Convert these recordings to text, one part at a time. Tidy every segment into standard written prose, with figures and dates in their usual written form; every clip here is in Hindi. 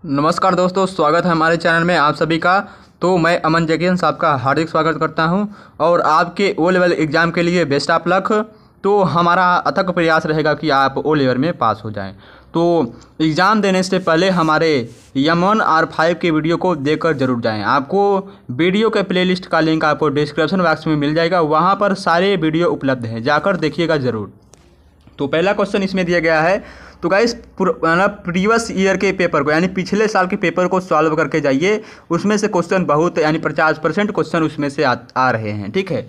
नमस्कार दोस्तों, स्वागत है हमारे चैनल में आप सभी का। तो मैं अमन जैकियंस आपका हार्दिक स्वागत करता हूं और आपके ओ लेवल एग्ज़ाम के लिए बेस्ट ऑफ लक। तो हमारा अथक प्रयास रहेगा कि आप ओ लेवल में पास हो जाएं। तो एग्ज़ाम देने से पहले हमारे M1 R5 के वीडियो को देखकर ज़रूर जाएं। आपको वीडियो के प्लेलिस्ट का लिंक आपको डिस्क्रिप्शन बॉक्स में मिल जाएगा, वहाँ पर सारे वीडियो उपलब्ध हैं, जाकर देखिएगा ज़रूर। तो पहला क्वेश्चन इसमें दिया गया है। तो गाइस प्रीवियस ईयर के पेपर को यानी पिछले साल के पेपर को सॉल्व करके जाइए। उसमें से क्वेश्चन बहुत यानी 50% क्वेश्चन उसमें से आ रहे हैं। ठीक है,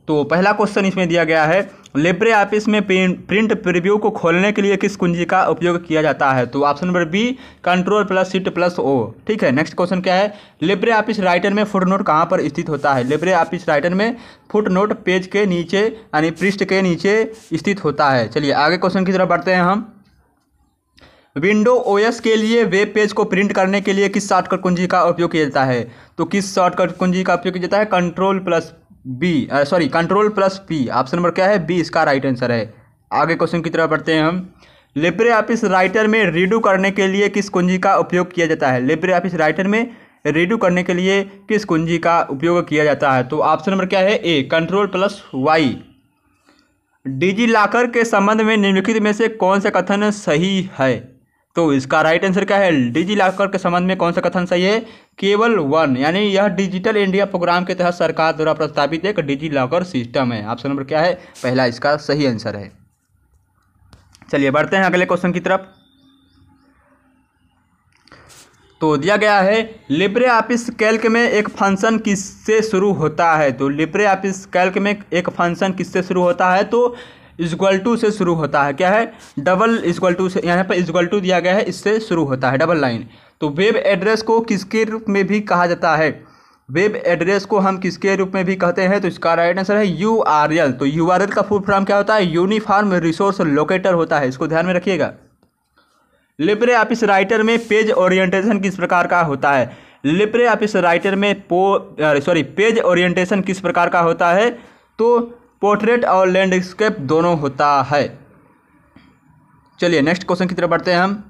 तो पहला क्वेश्चन इसमें दिया गया है, लिब्रे ऑफिस में प्रिंट प्रीव्यू को खोलने के लिए किस कुंजी का उपयोग किया जाता है? तो ऑप्शन नंबर बी Ctrl+Shift+O। ठीक है, नेक्स्ट क्वेश्चन क्या है, लिब्रे ऑफिस राइटर में फुटनोट कहाँ पर स्थित होता है? लिब्रे ऑफिस राइटर में फुटनोट पेज के नीचे यानी पृष्ठ के नीचे स्थित होता है। चलिए आगे क्वेश्चन की तरफ बढ़ते हैं हम। विंडो ओएस के लिए वेब पेज को प्रिंट करने के लिए किस शॉर्टकट कुंजी का उपयोग किया जाता है? तो किस शॉर्टकट कुंजी का उपयोग किया जाता है? Ctrl+P। ऑप्शन नंबर क्या है? बी इसका राइट आंसर है। आगे क्वेश्चन की तरफ बढ़ते हैं हम। लिब्रे ऑफिस राइटर में रीडू करने के लिए किस कुंजी का उपयोग किया जाता है? लिब्रे ऑफिस राइटर में रीडू करने के लिए किस कुंजी का उपयोग किया जाता है? तो ऑप्शन नंबर क्या है? ए Ctrl+Y। डिजी लॉकर के संबंध में निम्नलिखित में से कौन सा कथन सही है? तो इसका राइट आंसर क्या है? डिजी लॉकर के संबंध में कौन सा कथन सही है? केवल वन, यानी यह डिजिटल इंडिया प्रोग्राम के तहत सरकार द्वारा प्रस्तावित एक डिजी लॉकर सिस्टम है। ऑप्शन नंबर क्या है? पहला इसका सही आंसर है। चलिए बढ़ते हैं अगले क्वेश्चन की तरफ। तो दिया गया है, लिब्रे ऑफिस कैल्क में एक फंक्शन किससे शुरू होता है? तो लिब्रे ऑफिस कैल्क में एक फंक्शन किससे शुरू होता है? तो इक्वल टू से शुरू होता है। क्या है? डबल इक्वल टू से, यहाँ पर इक्वल टू दिया गया है, इससे शुरू होता है, डबल लाइन। तो वेब एड्रेस को किसके रूप में भी कहा जाता है? वेब एड्रेस को हम किसके रूप में भी कहते हैं? तो इसका राइट आंसर है URL। तो URL का फुल फॉर्म क्या होता है? यूनिफॉर्म रिसोर्स लोकेटर होता है, इसको ध्यान में रखिएगा। लिब्रे ऑफिस राइटर में पेज ओरिएंटेशन किस प्रकार का होता है? लिब्रे ऑफिस राइटर में पेज ओरिएंटेशन किस प्रकार का होता है? तो पोर्ट्रेट और लैंडस्केप दोनों होता है। चलिए नेक्स्ट क्वेश्चन की तरफ बढ़ते हैं हम।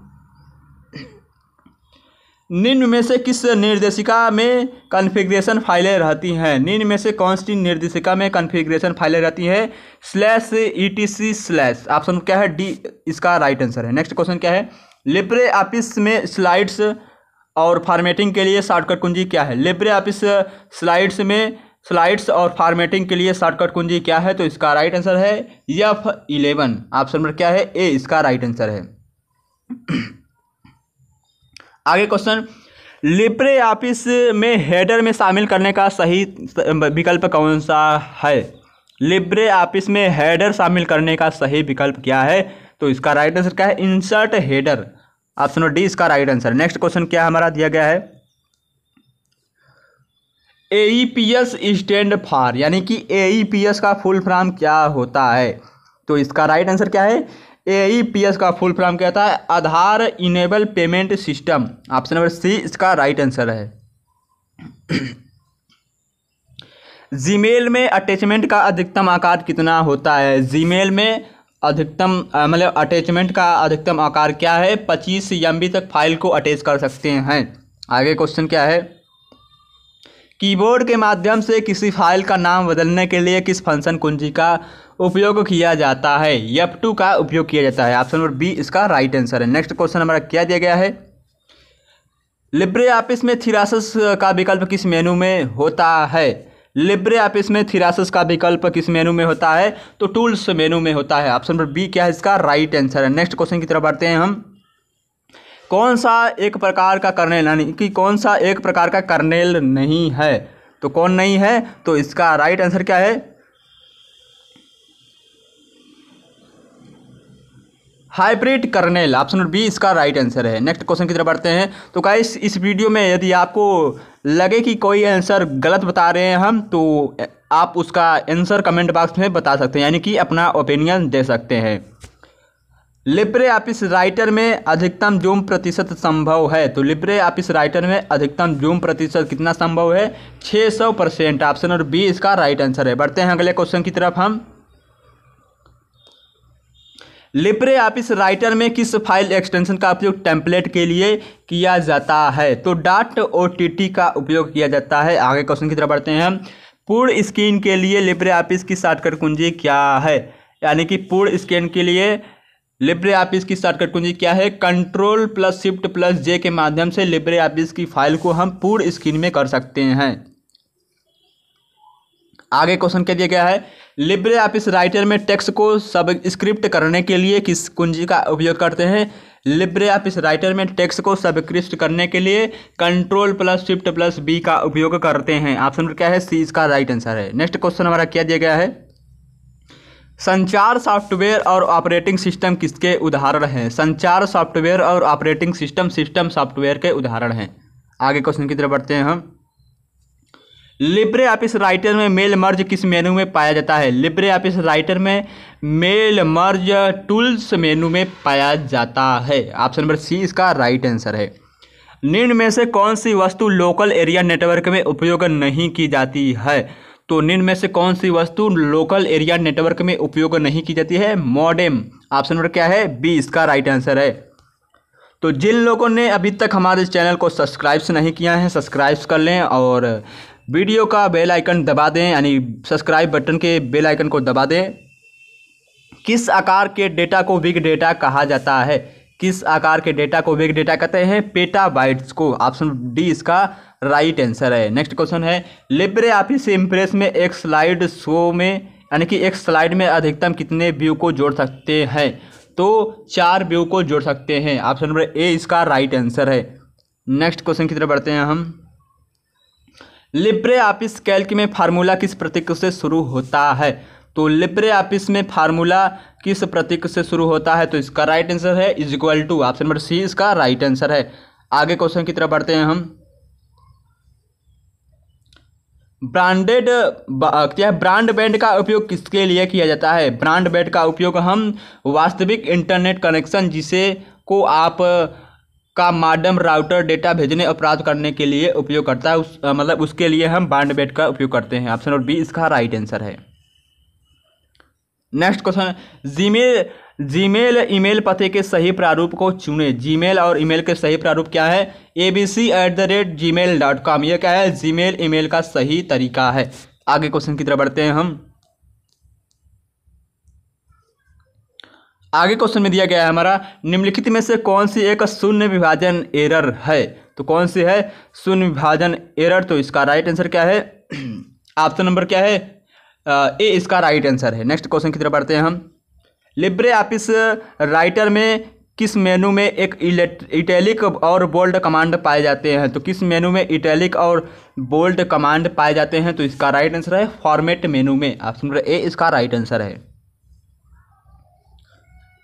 निम्न में से किस निर्देशिका में कॉन्फ़िगरेशन फाइलें रहती हैं? निम्न में से कौन सी निर्देशिका में कॉन्फ़िगरेशन फाइलें रहती है? /etc/ ऑप्शन क्या है? डी इसका राइट आंसर है। नेक्स्ट क्वेश्चन क्या है, लिब्रे ऑफिस में स्लाइड्स और फॉर्मेटिंग के लिए शॉर्टकट कुंजी क्या है? लिब्रे ऑफिस स्लाइड्स और फॉर्मेटिंग के लिए शॉर्टकट कुंजी क्या है? तो इसका राइट आंसर है F11। ऑप्शन नंबर क्या है? ए इसका राइट आंसर है। आगे क्वेश्चन, लिब्रे ऑफिस में हेडर में शामिल करने का सही विकल्प कौन सा है? लिब्रे ऑफिस में हेडर शामिल करने का सही विकल्प क्या है? तो इसका राइट आंसर क्या है? Insert header. Option number D इसका राइट आंसर। नेक्स्ट क्वेश्चन क्या हमारा दिया गया है, AEPS स्टैंड फॉर, यानी कि AEPS का फुल फॉर्म क्या होता है? तो इसका राइट आंसर क्या है? AEPS का फुल फॉर्म क्या होता है? Aadhaar enable payment system. Option number C इसका राइट आंसर है। जीमेल में अटैचमेंट का अधिकतम आकार कितना होता है? जीमेल में अधिकतम मतलब अटैचमेंट का अधिकतम आकार क्या है? 25 MB तक फाइल को अटैच कर सकते हैं। आगे क्वेश्चन क्या है, कीबोर्ड के माध्यम से किसी फाइल का नाम बदलने के लिए किस फंक्शन कुंजी का उपयोग किया जाता है? F2 का उपयोग किया जाता है। ऑप्शन नंबर बी इसका राइट आंसर है। नेक्स्ट क्वेश्चन हमारा क्या दिया गया है, लिब्रे ऑफिस में थीसारस का विकल्प किस मेनू में होता है? लिब्रे ऑफिस में थीसारस का विकल्प किस मेनू में होता है? तो टूल्स मेनू में होता है। ऑप्शन नंबर बी क्या है? इसका राइट आंसर है। नेक्स्ट क्वेश्चन की तरफ बढ़ते हैं हम। कौन सा एक प्रकार का कर्नेल, यानी कि कौन सा एक प्रकार का कर्नेल नहीं है? तो कौन नहीं है? तो इसका राइट आंसर क्या है? Hybrid kernel. Option number B इसका राइट आंसर है। नेक्स्ट क्वेश्चन की तरफ बढ़ते हैं। तो गाइस इस वीडियो में यदि आपको लगे कि कोई आंसर गलत बता रहे हैं हम, तो आप उसका आंसर कमेंट बॉक्स में बता सकते हैं, यानी कि अपना ओपिनियन दे सकते हैं। लिब्रे ऑफिस राइटर में अधिकतम जूम प्रतिशत संभव है? तो लिब्रे ऑफिस राइटर में अधिकतम जूम प्रतिशत कितना संभव है? 600%। ऑप्शन नंबर बी इसका राइट आंसर है। बढ़ते हैं अगले क्वेश्चन की तरफ हम। लिब्रे ऑफिस राइटर में किस फाइल एक्सटेंशन का उपयोग टेम्पलेट के लिए किया जाता है? तो .ott का उपयोग किया जाता है। आगे क्वेश्चन की तरफ बढ़ते हैं हम। पूर्ण स्क्रीन के लिए लिब्रे ऑफिस की शॉर्टकट कुंजी क्या है? यानी कि पूर्ण स्क्रीन के लिए लिब्रे ऑफिस की शॉर्टकट कुंजी क्या है? Ctrl+Shift+J के माध्यम से लिब्रे ऑफिस की फाइल को हम पूर्ण स्क्रीन में कर सकते हैं। आगे क्वेश्चन क्या दिया गया है? लिब्रे ऑफिस राइटर में टेक्स्ट को सबस्क्रिप्ट करने के लिए किस कुंजी का उपयोग करते हैं? लिब्रे ऑफिस राइटर में टेक्स्ट को सबस्क्रिप्ट करने के लिए Ctrl+Shift+B का उपयोग करते हैं। ऑप्शन नंबर क्या है? सी इसका राइट आंसर है। नेक्स्ट क्वेश्चन हमारा क्या दिया गया है? संचार सॉफ्टवेयर और ऑपरेटिंग सिस्टम किसके उदाहरण हैं? संचार सॉफ्टवेयर और ऑपरेटिंग सिस्टम सॉफ्टवेयर के उदाहरण हैं। आगे क्वेश्चन की तरफ बढ़ते हैं हम। लिब्रे ऑफिस राइटर में मेल मर्ज किस मेनू में पाया जाता है? लिब्रे ऑफिस राइटर में मेल मर्ज टूल्स मेनू में पाया जाता है। ऑप्शन नंबर सी इसका राइट आंसर है। निम्न में से कौन सी वस्तु लोकल एरिया नेटवर्क में उपयोग नहीं की जाती है? तो निम्न में से कौन सी वस्तु लोकल एरिया नेटवर्क में उपयोग नहीं की जाती है? मॉडेम। ऑप्शन नंबर क्या है? बी इसका राइट आंसर है। तो जिन लोगों ने अभी तक हमारे चैनल को सब्सक्राइब नहीं किया है, सब्सक्राइब कर लें और वीडियो का बेल आइकन दबा दें, यानी सब्सक्राइब बटन के बेल आइकन को दबा दें। किस आकार के डेटा को बिग डेटा कहा जाता है? किस आकार के डेटा को बिग डेटा कहते हैं? पेटाबाइट्स को। ऑप्शन डी इसका राइट आंसर है। नेक्स्ट क्वेश्चन है, लिब्रे ऑफिस इम्प्रेस में एक स्लाइड शो में यानी कि एक स्लाइड में अधिकतम कितने व्यू को जोड़ सकते हैं? तो 4 व्यू को जोड़ सकते हैं। ऑप्शन नंबर ए इसका राइट आंसर है। नेक्स्ट क्वेश्चन की तरफ बढ़ते हैं हम। लिब्रे ऑफिस कैल्क में फार्मूला किस प्रतीक से शुरू होता है? तो लिब्रे ऑफिस में फार्मूला किस प्रतीक से शुरू होता है? तो इसका राइट आंसर है equal to. Option number C इसका राइट आंसर है। आगे क्वेश्चन की तरफ बढ़ते हैं हम। ब्रॉडबैंड का उपयोग किसके लिए किया जाता है? ब्रॉडबैंड का उपयोग हम वास्तविक इंटरनेट कनेक्शन जिसे को आप का मॉडेम राउटर डेटा भेजने और प्राप्त करने के लिए उपयोग करता है, मतलब उसके लिए हम ब्रॉडबैंड का उपयोग करते हैं। ऑप्शन नंबर बी इसका राइट आंसर है। नेक्स्ट क्वेश्चन, जीमेल ईमेल पते के सही प्रारूप को चुनें। जीमेल और ईमेल के सही प्रारूप क्या है? abc@gmail.com। यह क्या है? जीमेल ईमेल का सही तरीका है। आगे क्वेश्चन की तरफ बढ़ते हैं हम। आगे क्वेश्चन में दिया गया है हमारा, निम्नलिखित में से कौन सी एक शून्य विभाजन एरर है? तो कौन सी है शून्य विभाजन एरर? तो इसका राइट आंसर क्या है? ऑप्शन नंबर क्या है? ए इसका राइट आंसर है। नेक्स्ट क्वेश्चन की तरफ बढ़ते हैं हम। लिब्रे ऑफिस राइटर में किस मेनू में एक इटैलिक और बोल्ड कमांड पाए जाते हैं? तो किस मेनू में इटैलिक और बोल्ड कमांड पाए जाते हैं? तो इसका राइट आंसर है फॉर्मेट मेनू में। ऑप्शन नंबर ए इसका राइट आंसर है।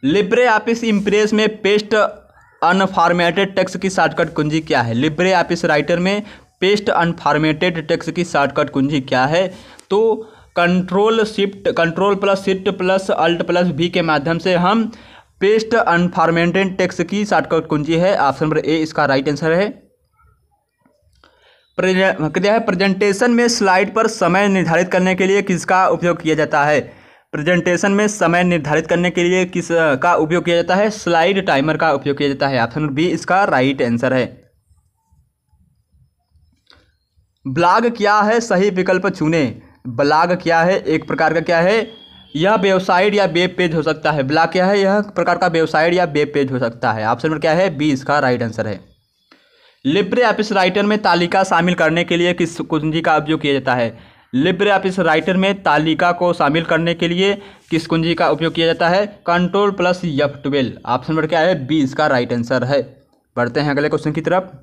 लिब्रे ऑफिस इम्प्रेस में पेस्ट अनफॉर्मेटेड टेक्स्ट की शॉर्टकट कुंजी क्या है? लिब्रे ऑफिस राइटर में पेस्ट अनफॉर्मेटेड टेक्स्ट की शॉर्टकट कुंजी क्या है? तो Ctrl+Shift+Alt+V के माध्यम से हम पेस्ट अनफॉर्मेटेड टेक्स्ट की शॉर्टकट कुंजी है। ऑप्शन नंबर ए इसका राइट आंसर है। प्रेजेंटेशन में स्लाइड पर समय निर्धारित करने के लिए किसका उपयोग किया जाता है? प्रेजेंटेशन में समय निर्धारित करने के लिए किस का उपयोग किया जाता है? स्लाइड टाइमर का उपयोग किया जाता है। ऑप्शन नंबर बी इसका राइट आंसर है। ब्लॉग क्या है? सही विकल्प चुनें। ब्लॉग क्या है? एक प्रकार का क्या है? यह वेबसाइट या वेब पेज हो सकता है। ब्लॉग क्या है? यह प्रकार का वेबसाइट या वेब पेज हो सकता है। ऑप्शन नंबर क्या है? बी इसका राइट आंसर है। लिब्रे ऑफिस राइटर में तालिका शामिल करने के लिए किस कुंजी का उपयोग किया जाता है? लिब्रे ऑफिस राइटर में तालिका को शामिल करने के लिए किस कुंजी का उपयोग किया जाता है? Ctrl+F12। ऑप्शन नंबर क्या है? बी इसका राइट आंसर है। बढ़ते हैं अगले क्वेश्चन की तरफ।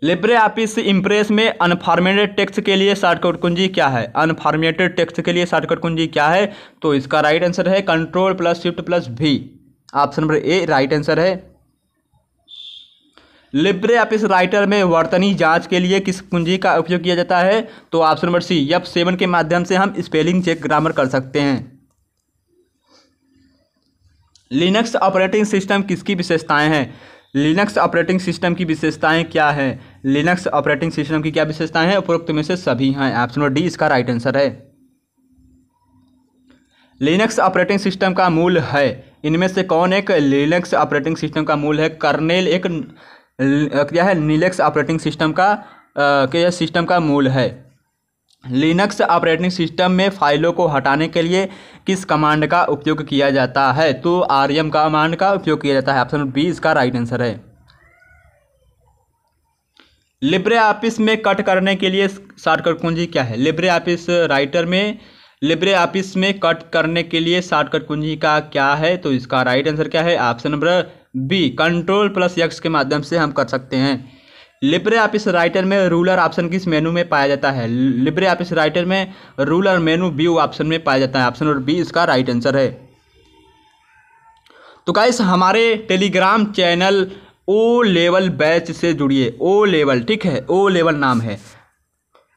लिब्रे ऑफिस इम्प्रेस में अनफॉर्मेटेड टेक्स्ट के लिए शॉर्टकट कुंजी क्या है? अनफॉर्मेटेड टेक्स्ट के लिए शॉर्टकट कुंजी क्या है? तो इसका राइट आंसर है Ctrl+Shift+V। ऑप्शन नंबर ए राइट आंसर है। लिब्रे ऑफिस राइटर में वर्तनी जांच के लिए किस कुंजी का उपयोग किया जाता है? तो ऑप्शन नंबर सी F7 के माध्यम से हम स्पेलिंग चेक ग्रामर कर सकते हैं। लिनक्स ऑपरेटिंग सिस्टम किसकी विशेषताएं हैं? लिनक्स ऑपरेटिंग सिस्टम की विशेषताएं क्या है? लिनक्स ऑपरेटिंग सिस्टम की क्या विशेषताएं हैं? उपरोक्त में से सभी हैं। ऑप्शन नंबर डी इसका राइट आंसर है। लिनक्स ऑपरेटिंग सिस्टम का मूल है। इनमें से कौन एक लिनक्स ऑपरेटिंग सिस्टम का मूल है? कर्नेल एक क्या है? लिनक्स ऑपरेटिंग सिस्टम का सिस्टम का मूल है। लिनक्स ऑपरेटिंग सिस्टम में फाइलों को हटाने के लिए किस कमांड का उपयोग किया जाता है? तो rm कमांड का उपयोग किया जाता है। ऑप्शन बी इसका राइट आंसर है। लिब्रे ऑफिस में कट करने के लिए शॉर्टकट कुंजी क्या है? लिब्रे ऑफिस में कट करने के लिए शॉर्टकट कुंजी का क्या है? तो इसका राइट आंसर क्या है? ऑप्शन नंबर बी, Ctrl+X के माध्यम से हम कर सकते हैं। लिब्रे ऑफिस राइटर में रूलर ऑप्शन किस मेनू में पाया जाता है? लिब्रे ऑफिस राइटर में रूलर मेनू व्यू ऑप्शन में पाया जाता है। ऑप्शन नंबर बी इसका राइट आंसर है। तो गाइस हमारे Telegram channel O level batch से जुड़िए। ओ लेवल, ठीक है, ओ लेवल नाम है।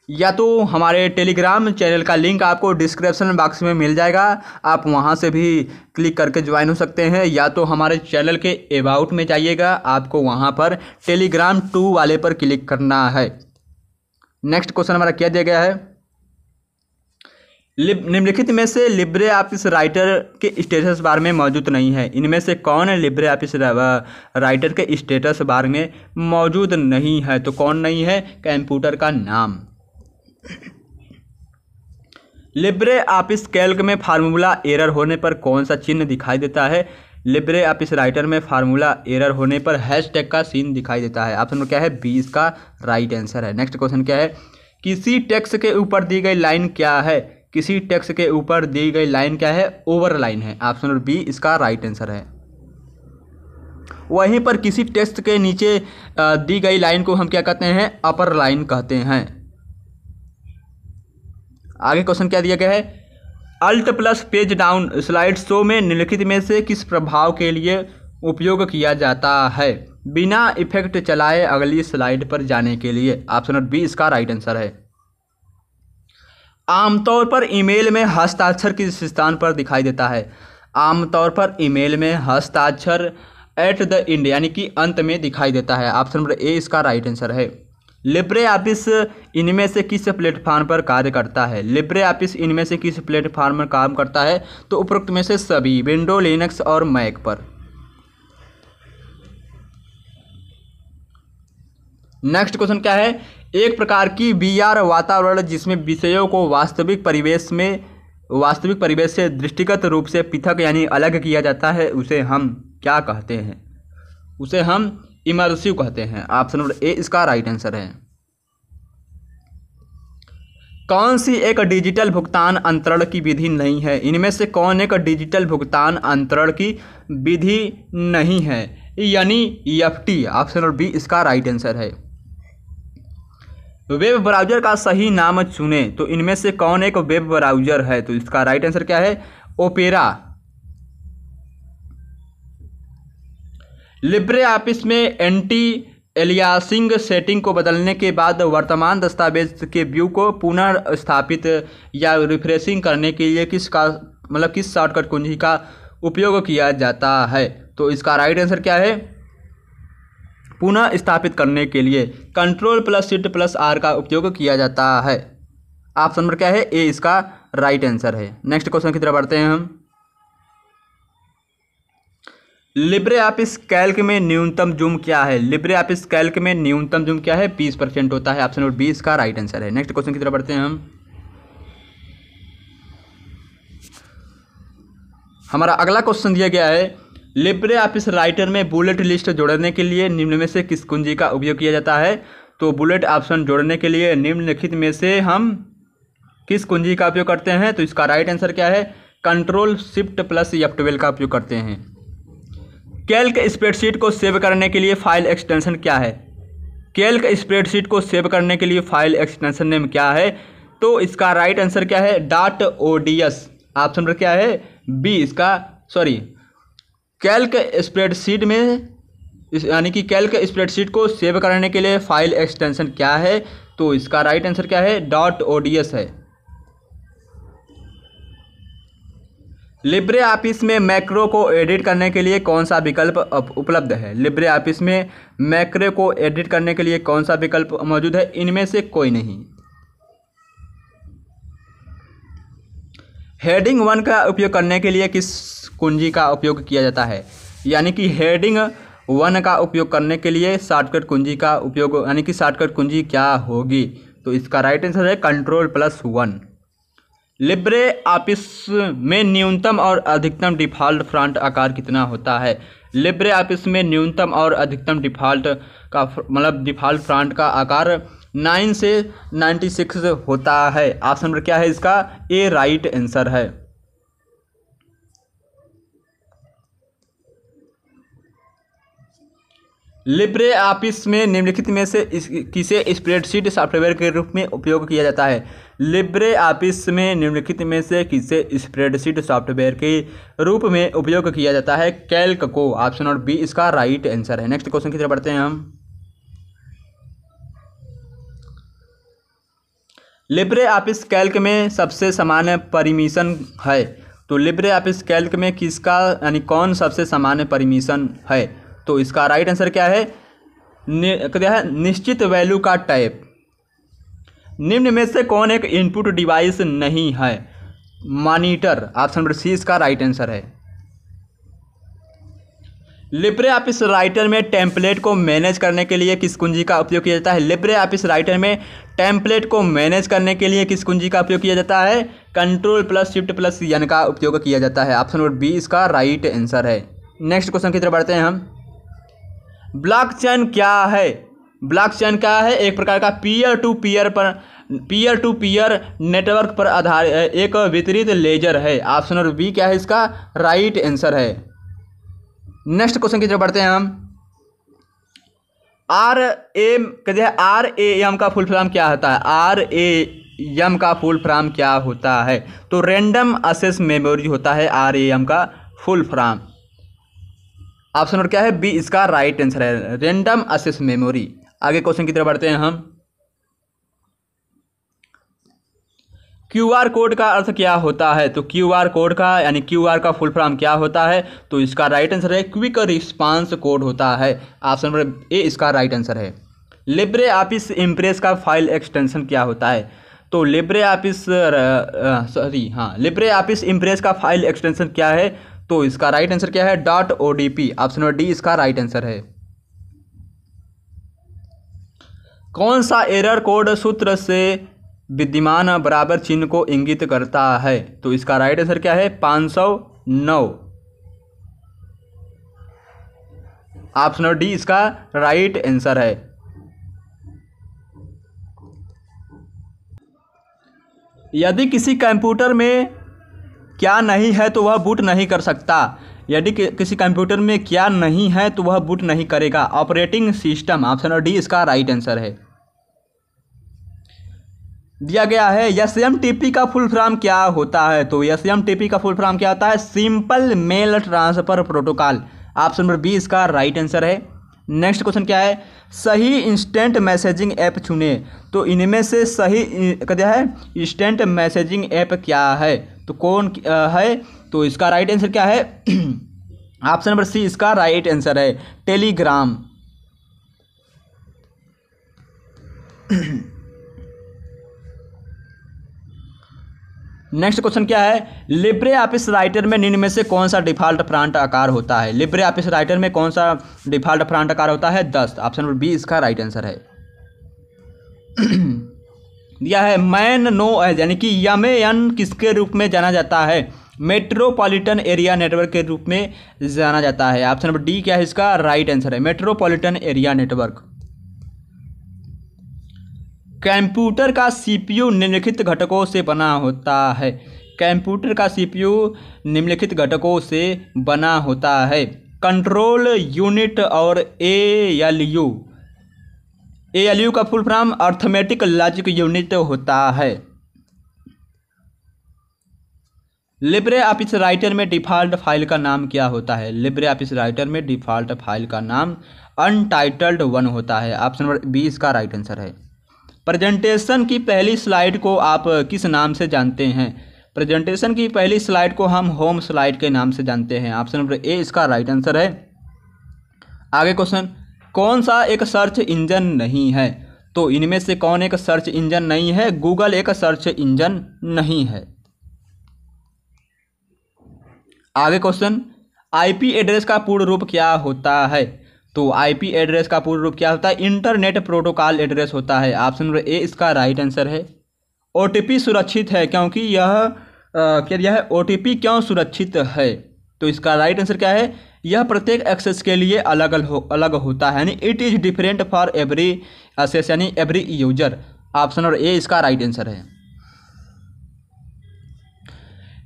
या तो हमारे टेलीग्राम चैनल का लिंक आपको डिस्क्रिप्शन बॉक्स में मिल जाएगा, आप वहां से भी क्लिक करके ज्वाइन हो सकते हैं, या तो हमारे चैनल के अबाउट में जाइएगा, आपको वहां पर टेलीग्राम 2 वाले पर क्लिक करना है। नेक्स्ट क्वेश्चन हमारा क्या दिया गया है? निम्नलिखित में से लिब्रे ऑफिस राइटर के स्टेटस बार में मौजूद नहीं है। इनमें से कौन लिब्रे ऑफिस राइटर के स्टेटस बार में मौजूद नहीं है? तो कौन नहीं है? कंप्यूटर का नाम। लिब्रे ऑफिस कैल्क में फार्मूला एरर होने पर कौन सा चिन्ह दिखाई देता है? लिब्रे ऑफिस राइटर में फार्मूला एरर होने पर हैशटैग का सीन दिखाई देता है। ऑप्शन क्या है? बी इसका राइट आंसर है। नेक्स्ट क्वेश्चन क्या है? किसी टेक्स्ट के ऊपर दी गई लाइन क्या है? किसी टेक्स्ट के ऊपर दी गई लाइन क्या है? ओवरलाइन है। ऑप्शन नंबर बी इसका राइट आंसर है। वहीं पर किसी टेक्स्ट के नीचे दी गई लाइन को हम क्या कहते हैं? अपर लाइन कहते हैं। आगे क्वेश्चन क्या दिया गया है? Alt+ page down slide show में निम्नलिखित में से किस प्रभाव के लिए उपयोग किया जाता है? बिना इफेक्ट चलाए अगली स्लाइड पर जाने के लिए। ऑप्शन नंबर बी इसका राइट आंसर है। आमतौर पर ईमेल में हस्ताक्षर किस स्थान पर दिखाई देता है? आमतौर पर ईमेल में हस्ताक्षर एट द एंड यानी कि अंत में दिखाई देता है। ऑप्शन नंबर ए इसका राइट आंसर है। लिब्रे ऑफिस इनमें से किस प्लेटफॉर्म पर कार्य करता है? लिब्रे ऑफिस इनमें से किस प्लेटफॉर्म पर काम करता है? तो उपरोक्त में से सभी, विंडो, लिनक्स और मैक पर। नेक्स्ट क्वेश्चन क्या है? एक प्रकार की VR वातावरण जिसमें विषयों को वास्तविक परिवेश से दृष्टिगत रूप से पृथक यानी अलग किया जाता है, उसे हम क्या कहते हैं? उसे हम इमर्सिव कहते हैं। ऑप्शन नंबर ए इसका राइट आंसर है। कौन सी एक डिजिटल भुगतान अंतरण की विधि नहीं है? इनमें से कौन एक डिजिटल भुगतान अंतरण की विधि नहीं है? यानी EFT। ऑप्शन नंबर बी इसका राइट आंसर है। वेब ब्राउज़र का सही नाम चुने, तो इनमें से कौन एक वेब ब्राउज़र है? तो इसका राइट आंसर क्या है? ओपेरा। लिब्रे ऑफिस में एंटी एलियासिंग सेटिंग को बदलने के बाद वर्तमान दस्तावेज के व्यू को पुनः स्थापित या रिफ्रेशिंग करने के लिए किस शॉर्टकट कुंजी का उपयोग किया जाता है? तो इसका राइट आंसर क्या है? पुनः स्थापित करने के लिए Ctrl+Shift+R का उपयोग किया जाता है। ऑप्शन नंबर क्या है? ए इसका राइट आंसर है। नेक्स्ट क्वेश्चन की तरफ बढ़ते हैं हम। लिब्रे ऑफिस कैल्क में न्यूनतम जूम क्या है? लिब्रे ऑफिस कैल्क में न्यूनतम जूम क्या है? 20% होता है। ऑप्शन नंबर बी इसका राइट आंसर है। नेक्स्ट क्वेश्चन की तरफ बढ़ते हैं हम। हमारा अगला क्वेश्चन दिया गया है, लिब्रे ऑफिस राइटर में बुलेट लिस्ट जोड़ने के लिए निम्न में से किस कुंजी का उपयोग किया जाता है? तो बुलेट ऑप्शन जोड़ने के लिए निम्नलिखित में से हम किस कुंजी का उपयोग करते हैं? तो इसका राइट आंसर क्या है? Ctrl+Shift+F12 का उपयोग करते हैं। कैल्क स्प्रेडशीट को सेव करने के लिए फाइल एक्सटेंशन क्या है? कैल्क स्प्रेडशीट को सेव करने के लिए फाइल एक्सटेंशन नेम क्या है? तो इसका राइट आंसर क्या है? .ods। ऑप्शन नंबर क्या है? बी इसका कैल्क स्प्रेडशीट में यानी कि कैल्क स्प्रेडशीट को सेव करने के लिए फाइल एक्सटेंशन क्या है? तो इसका राइट आंसर क्या है? .ods है। लिब्रे ऑफिस में मैक्रो को एडिट करने के लिए कौन सा विकल्प उपलब्ध है? लिब्रे ऑफिस में मैक्रो को एडिट करने के लिए कौन सा विकल्प मौजूद है? इनमें से कोई नहीं। हेडिंग 1 का उपयोग करने के लिए किस कुंजी का उपयोग किया जाता है? यानी कि हेडिंग 1 का उपयोग करने के लिए शॉर्टकट कुंजी का उपयोग, यानी कि शॉर्टकट कुंजी क्या होगी? तो इसका राइट आंसर है Ctrl+1। लिब्रे ऑफिस में न्यूनतम और अधिकतम डिफ़ॉल्ट फॉन्ट आकार कितना होता है? लिब्रे ऑफिस में न्यूनतम और अधिकतम डिफ़ॉल्ट का मतलब डिफ़ॉल्ट फॉन्ट का आकार 9 से 96 होता है। ऑप्शन नंबर क्या है इसका? ए राइट आंसर है। लिब्रे ऑफिस में निम्नलिखित में से किसे स्प्रेडशीट सॉफ्टवेयर के रूप में उपयोग किया जाता है? लिब्रे ऑफिस में निम्नलिखित में से किसे स्प्रेडशीट सॉफ्टवेयर के रूप में उपयोग किया जाता है? कैल्क को। ऑप्शन नंबर बी इसका राइट आंसर है। नेक्स्ट क्वेश्चन की तरफ बढ़ते हैं हम। लिब्रे ऑफिस कैल्क में सबसे सामान्य परमिशन है। तो लिब्रे ऑफिस कैल्क में किसका यानी कौन सबसे सामान्य परमिशन है? तो इसका राइट आंसर क्या है? निश्चित वैल्यू का टाइप। निम्न में से कौन एक इनपुट डिवाइस नहीं है? मॉनिटर। ऑप्शन नंबर सी इसका राइट आंसर है। लिब्रे ऑफिस राइटर में टेम्पलेट को मैनेज करने के लिए किस कुंजी का उपयोग किया जाता है? लिब्रे ऑफिस राइटर में टेम्पलेट को मैनेज करने के लिए किस कुंजी का उपयोग किया जाता है? Ctrl+Shift+N का उपयोग किया जाता है। ऑप्शन नंबर बी इसका राइट आंसर है। नेक्स्ट क्वेश्चन की तरफ बढ़ते हैं हम। ब्लॉकचेन क्या है? ब्लॉकचेन क्या है? एक प्रकार का पीयर टू पीयर नेटवर्क पर आधारित एक वितरित लेजर है। ऑप्शन नंबर बी क्या है इसका? राइट आंसर है। नेक्स्ट क्वेश्चन की तरफ बढ़ते हैं हम। RAM का फुल फॉर्म क्या होता है? RAM का फुल फॉर्म क्या होता है? तो रैंडम एक्सेस मेमोरी होता है RAM का फुल फॉर्म। ऑप्शन नंबर क्या है? बी इसका राइट आंसर है, रैंडम एक्सेस मेमोरी। आगे क्वेश्चन की तरफ बढ़ते हैं हम। QR कोड का अर्थ क्या होता है? तो QR कोड का यानी QR का फुल फॉर्म क्या होता है? तो इसका राइट आंसर है क्विक रिस्पांस कोड होता है। ऑप्शन नंबर ए इसका राइट आंसर है। लिब्रे ऑफिस इम्प्रेस का फाइल एक्सटेंशन क्या होता है? तो लिब्रे ऑफिस इम्प्रेस का फाइल एक्सटेंशन क्या है? तो इसका राइट आंसर क्या है? .odp। ऑप्शन नंबर डी इसका राइट आंसर है। कौन सा एरर कोड सूत्र से विद्यमान बराबर चिन्ह को इंगित करता है? तो इसका राइट आंसर क्या है? 509। ऑप्शन नंबर डी इसका राइट आंसर है। यदि किसी कंप्यूटर में क्या नहीं है तो वह बूट नहीं कर सकता। यदि किसी कंप्यूटर में क्या नहीं है तो वह बूट नहीं करेगा। Operating system. Option number D इसका राइट आंसर है। दिया गया है SMTP का फुल फॉर्म क्या होता है? तो SMTP का फुल फॉर्म क्या होता है? Simple mail transfer protocol. Option number B इसका राइट आंसर है। नेक्स्ट क्वेश्चन क्या है? सही इंस्टेंट मैसेजिंग ऐप चुने। तो इनमें से सही क्या है? इंस्टेंट मैसेजिंग ऐप क्या है? तो कौन है? तो इसका राइट आंसर क्या है? ऑप्शन नंबर सी इसका राइट आंसर है, टेलीग्राम। नेक्स्ट क्वेश्चन क्या है? लिब्रे ऑफिस राइटर में निम्न में से कौन सा डिफ़ॉल्ट फॉन्ट आकार होता है? लिब्रे ऑफिस राइटर में कौन सा डिफ़ॉल्ट फॉन्ट आकार होता है? 10। ऑप्शन नंबर बी इसका राइट आंसर है। दिया है मैन नो एज यानी कि यमेन किसके रूप में जाना जाता है? मेट्रोपॉलिटन एरिया नेटवर्क के रूप में जाना जाता है। ऑप्शन नंबर डी क्या है इसका राइट आंसर है, मेट्रोपॉलिटन एरिया नेटवर्क। कंप्यूटर का सीपीयू निम्नलिखित घटकों से बना होता है। कंप्यूटर का सीपीयू निम्नलिखित घटकों से बना होता है। कंट्रोल यूनिट और एएलयू। एएलयू का full form arithmetic logic unit होता है। लिब्रे ऑफिस राइटर में डिफ़ॉल्ट फाइल का नाम क्या होता है? लिब्रे ऑफिस राइटर में डिफ़ॉल्ट फाइल का नाम अनटाइटल्ड 1 होता है। ऑप्शन नंबर बी इसका राइट आंसर है। प्रेजेंटेशन की पहली स्लाइड को आप किस नाम से जानते हैं? प्रेजेंटेशन की पहली स्लाइड को हम होम स्लाइड के नाम से जानते हैं। ऑप्शन नंबर ए इसका राइट आंसर है। आगे क्वेश्चन, कौन सा एक सर्च इंजन नहीं है? तो इनमें से कौन एक सर्च इंजन नहीं है? गूगल एक सर्च इंजन नहीं है। आगे क्वेश्चन, आईपी एड्रेस का पूर्ण रूप क्या होता है? तो आईपी एड्रेस का पूर्ण रूप क्या होता है? इंटरनेट प्रोटोकॉल एड्रेस होता है। ऑप्शन नंबर ए इसका राइट आंसर है। ओटीपी सुरक्षित है क्योंकि यह ओटीपी क्यों सुरक्षित है? तो इसका राइट आंसर क्या है? यह प्रत्येक एक्सेस के लिए अलग होता है, यानी it is different for every access, यानी every user. Option number A इसका राइट आंसर है।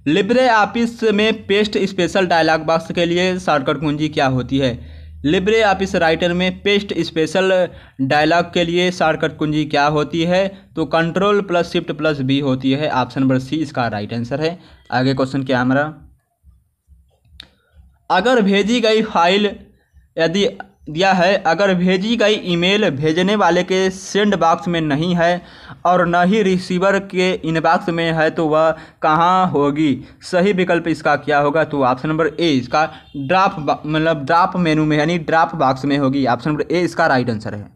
लिब्रे ऑफिस में पेस्ट स्पेशल डायलॉग बॉक्स के लिए शॉर्टकट कुंजी क्या होती है? लिब्रे ऑफिस राइटर में पेस्ट स्पेशल डायलॉग के लिए शॉर्टकट कुंजी क्या होती है? तो Ctrl+Shift+B होती है। ऑप्शन नंबर सी इसका राइट आंसर है। आगे क्वेश्चन क्या है हमारा, अगर भेजी गई फाइल यदि दिया है, अगर भेजी गई ईमेल भेजने वाले के सेंड बॉक्स में नहीं है और न ही रिसीवर के इनबॉक्स में है तो वह कहाँ होगी? सही विकल्प इसका क्या होगा? तो ऑप्शन नंबर ए इसका ड्रॉप मेनू में, यानी ड्रॉप बॉक्स में होगी। ऑप्शन नंबर ए इसका राइट आंसर है।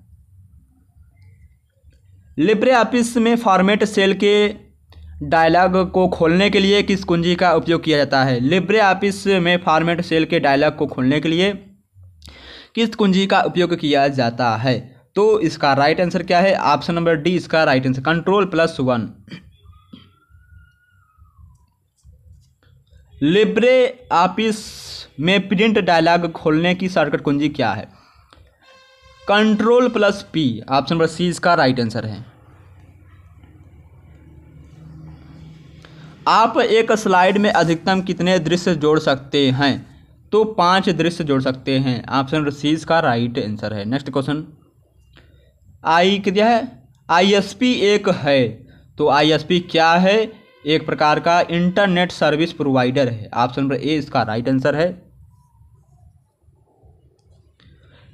लिब्रे ऑफिस में फॉर्मेट सेल के डायलॉग को खोलने के लिए किस कुंजी का उपयोग किया जाता है? लिब्रे ऑफिस में फॉर्मेट सेल के डायलॉग को खोलने के लिए किस कुंजी का उपयोग किया जाता है? तो इसका राइट आंसर क्या है? ऑप्शन नंबर डी इसका right answer, Ctrl+1। Libre Office में प्रिंट डायलॉग खोलने की शॉर्टकट कुंजी क्या है? Ctrl+P। ऑप्शन नंबर सी इसका राइट आंसर है। आप एक स्लाइड में अधिकतम कितने दृश्य जोड़ सकते हैं? तो 5 दृश्य जोड़ सकते हैं। ऑप्शन नंबर सी इसका राइट आंसर है। नेक्स्ट क्वेश्चन, क्या है? आईएसपी एक है, तो आईएसपी क्या है? एक प्रकार का इंटरनेट सर्विस प्रोवाइडर है। ऑप्शन नंबर ए इसका राइट आंसर है।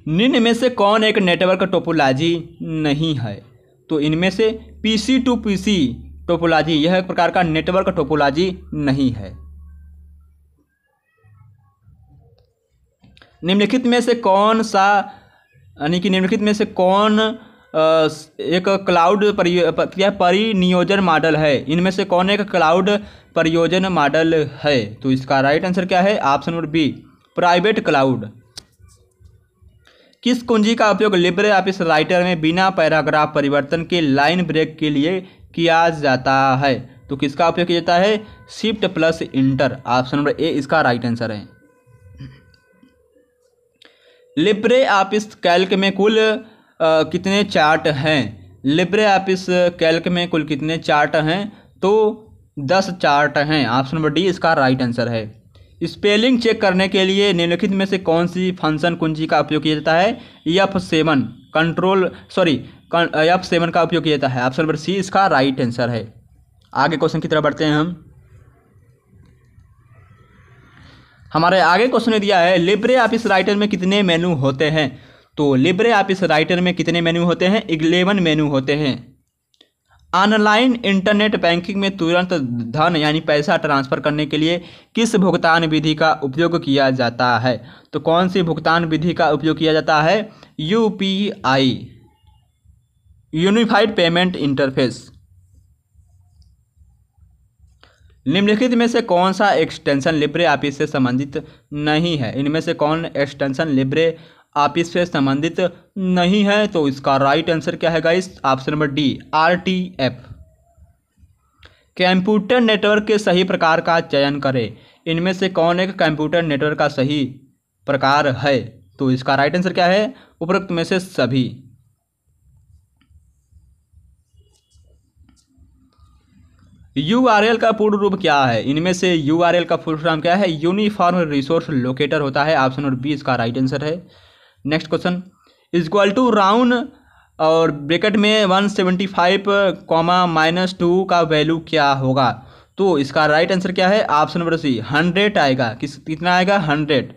निम्न में से कौन एक नेटवर्क टोपोलॉजी नहीं है? तो इनमें से पीसी टू पीसी टोपोलॉजी यह एक प्रकार का नेटवर्क टोपोलॉजी नहीं है। निम्नलिखित में से कौन सा, यानी कि निम्नलिखित में से कौन एक क्लाउड परिनियोजन मॉडल है? इनमें से कौन एक क्लाउड परियोजन मॉडल है? तो इसका राइट आंसर क्या है? Option number B, private cloud. किस कुंजी का उपयोग लिब्रे ऑफिस राइटर में बिना पैराग्राफ परिवर्तन के लाइन ब्रेक के लिए किया जाता है? तो किसका उपयोग किया जाता है? Shift+Enter। ऑप्शन नंबर ए इसका राइट आंसर है। लिब्रे ऑफिस कैल्क में कुल कितने चार्ट हैं? लिब्रे ऑफिस कैल्क में कुल कितने चार्ट हैं? तो 10 चार्ट हैं। ऑप्शन नंबर डी इसका राइट आंसर है। स्पेलिंग चेक करने के लिए निम्नलिखित में से कौन सी फंक्शन कुंजी का उपयोग किया जाता है? F7 का उपयोग किया जाता है। ऑप्शन नंबर सी इसका राइट आंसर है। आगे क्वेश्चन की तरफ बढ़ते हैं हम। हमारे आगे क्वेश्चन दिया है, लिब्रे ऑफिस राइटर में कितने मेनू होते हैं? तो लिब्रे ऑफिस राइटर में कितने मेनू होते हैं? 11 मेनू होते हैं। ऑनलाइन इंटरनेट बैंकिंग में तुरंत धन यानी पैसा ट्रांसफर करने के लिए किस भुगतान विधि का उपयोग किया जाता है? तो कौन सी भुगतान विधि का उपयोग किया जाता है? UPI, unified payment interface. निम्नलिखित में से कौन सा एक्सटेंशन लिब्रे ऑफिस से संबंधित नहीं है? इनमें से कौन एक्सटेंशन लिब्रे ऑफिस से संबंधित नहीं है? तो इसका राइट आंसर क्या है guys? Option number D, RTF। Computer network के सही प्रकार का चयन करें। इनमें से कौन एक कंप्यूटर नेटवर्क का सही प्रकार है? तो इसका राइट आंसर क्या है? उपरोक्त में से सभी। URL का पूर्ण रूप क्या है? इनमें से URL का फुल फॉर्म क्या है? यूनिफॉर्म रिसोर्स लोकेटर होता है। ऑप्शन नंबर बी इसका राइट आंसर है। Next question, equal to round और ब्रैकेट में 175, -2 का वैल्यू क्या होगा? तो इसका राइट आंसर क्या है? ऑप्शन नंबर सी, 100 आएगा। कितना आएगा? 100।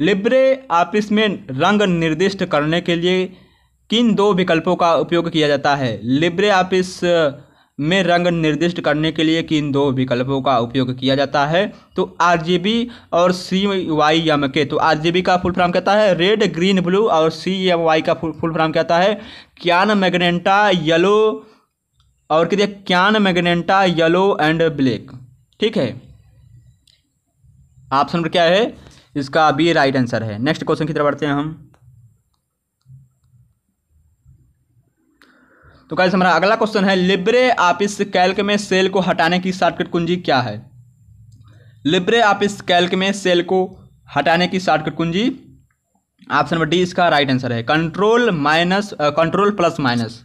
लिब्रे ऑफिस में रंग निर्दिष्ट करने के लिए किन 2 विकल्पों का उपयोग किया जाता है? लिब्रे ऑफिस में रंग निर्दिष्ट करने के लिए किन 2 विकल्पों का उपयोग किया जाता है? तो RGB और CYMK। तो RGB का फुल फॉर्म कहता है रेड, ग्रीन, ब्लू, और CMY का फुल फॉर्म कहता है क्यान, मैग्नेटा, येलो, और क्या दिया, क्यान मैग्नेटा येलो एंड ब्लैक। ठीक है, ऑप्शन नंबर क्या है इसका, बी राइट आंसर है। नेक्स्ट क्वेश्चन की तरफ बढ़ते हैं हम। तो गाइस हमारा अगला क्वेश्चन है, लिब्रे ऑफिस कैल्क में सेल को हटाने की शॉर्टकट कुंजी क्या है। लिब्रे ऑफिस कैल्क में सेल को हटाने की शॉर्टकट कुंजी, ऑप्शन नंबर डी इसका राइट आंसर है, control plus minus.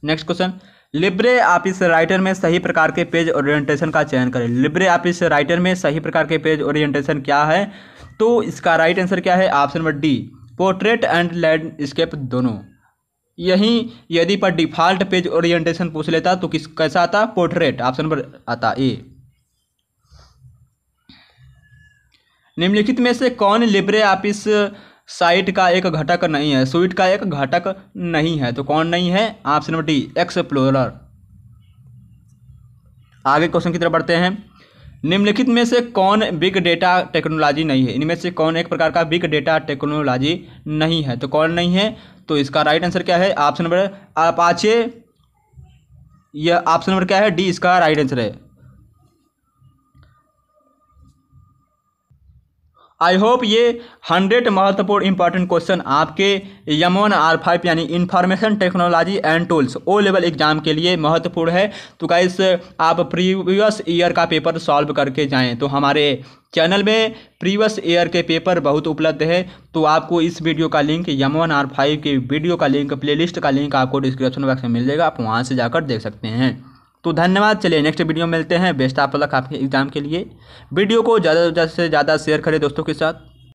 Next question, Libre office writer में सही प्रकार के पेज ओरिएंटेशन का चयन करें। लिब्रे ऑफिस राइटर में सही प्रकार के पेज ओरिएंटेशन क्या है, तो इसका राइट आंसर क्या है, option number D, portrait and landscape दोनों। यही यदि पर डिफॉल्ट पेज ओरिएंटेशन पूछ लेता तो कैसा आता, पोर्ट्रेट, ऑप्शन नंबर आता ए। निम्नलिखित में से कौन लिब्रे ऑफिस साइट का एक घटक नहीं है, सुइट का एक घटक नहीं है, तो कौन नहीं है, ऑप्शन नंबर डी, एक्सप्लोरर। आगे क्वेश्चन की तरफ बढ़ते हैं, निम्नलिखित में से कौन बिग डेटा टेक्नोलॉजी नहीं है। इनमें से कौन एक प्रकार का बिग डेटा टेक्नोलॉजी नहीं है, तो कौन नहीं है, तो इसका राइट आंसर क्या है, ऑप्शन नंबर अपाचे, यह ऑप्शन नंबर क्या है, डी इसका राइट आंसर है। आई होप ये 100 महत्वपूर्ण इंपॉर्टेंट क्वेश्चन आपके M1 R5 यानी information technology and tools O level exam के लिए महत्वपूर्ण है। तो गाइस आप प्रीवियस ईयर का पेपर सॉल्व करके जाएं, तो हमारे चैनल में प्रीवियस ईयर के पेपर बहुत उपलब्ध है। तो आपको इस वीडियो का लिंक, M1 R5 के वीडियो का लिंक, प्लेलिस्ट का लिंक आपको डिस्क्रिप्शन बॉक्स में मिल जाएगा, आप वहाँ से जाकर देख सकते हैं। तो धन्यवाद, चलिए नेक्स्ट वीडियो में मिलते हैं। बेस्ट ऑफ लक आपके एग्जाम के लिए। वीडियो को ज़्यादा से ज़्यादा शेयर करें दोस्तों के साथ।